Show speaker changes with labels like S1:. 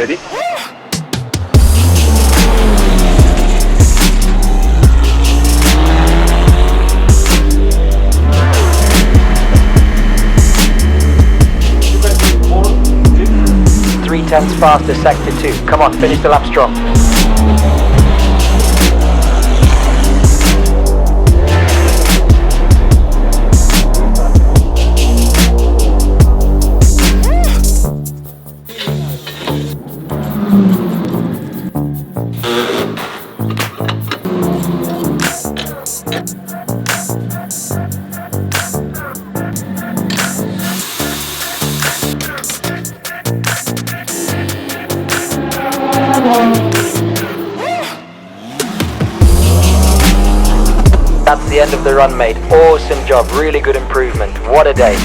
S1: Ready?
S2: Three tenths faster, sector 2. Come on, finish the lap strong. That's the end of the run, mate. Awesome job, really good improvement. What a day.